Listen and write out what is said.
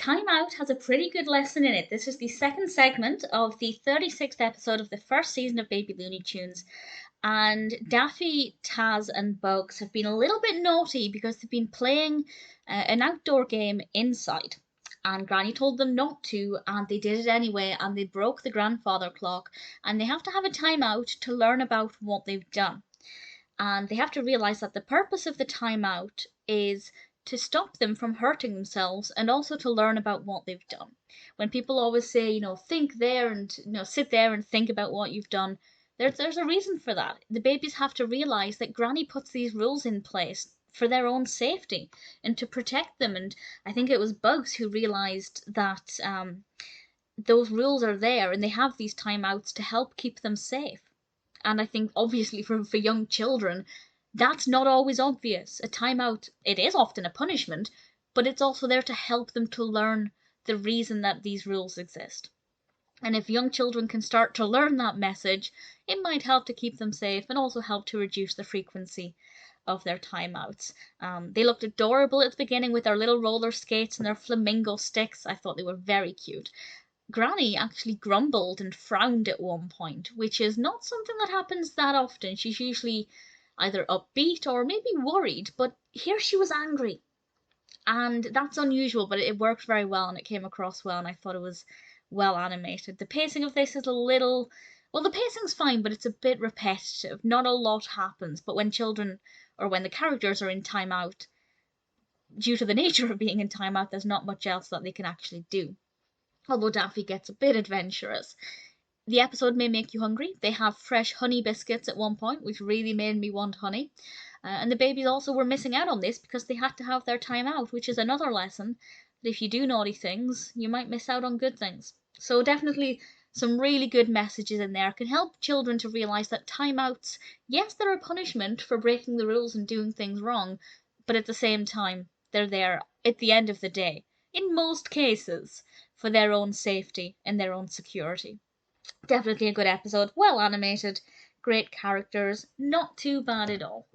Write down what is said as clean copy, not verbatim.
Time Out has a pretty good lesson in it. This is the second segment of the 36th episode of the first season of Baby Looney Tunes. And Daffy, Taz, and Bugs have been a little bit naughty because they've been playing an outdoor game inside. And Granny told them not to, and they did it anyway, and they broke the grandfather clock. And they have to have a timeout to learn about what they've done. And they have to realize that the purpose of the timeout is to stop them from hurting themselves and also to learn about what they've done. When people always say, think there and, sit there and think about what you've done, there's a reason for that. The babies have to realize that Granny puts these rules in place for their own safety and to protect them. And I think it was Bugs who realized that those rules are there and they have these timeouts to help keep them safe. And I think obviously for young children, that's not always obvious. A timeout, it is often a punishment, but it's also there to help them to learn the reason that these rules exist. And if young children can start to learn that message, it might help to keep them safe and also help to reduce the frequency of their timeouts. They looked adorable at the beginning with their little roller skates and their flamingo sticks. I thought they were very cute. Granny actually grumbled and frowned at one point, which is not something that happens that often. She's usually either upbeat or maybe worried, but here she was angry. And that's unusual, but it worked very well and it came across well, and I thought it was well animated. The pacing of this is a little... Well, the pacing's fine, but it's a bit repetitive. Not a lot happens, but when children, or when the characters are in timeout, due to the nature of being in timeout, there's not much else that they can actually do. Although Daffy gets a bit adventurous. The episode may make you hungry. They have fresh honey biscuits at one point, which really made me want honey. And the babies also were missing out on this because they had to have their time out, which is another lesson that if you do naughty things, you might miss out on good things. So definitely some really good messages in there. Can help children to realise that timeouts, yes, they're a punishment for breaking the rules and doing things wrong, but at the same time, they're there at the end of the day, in most cases, for their own safety and their own security. Definitely a good episode, well animated, great characters, not too bad at all.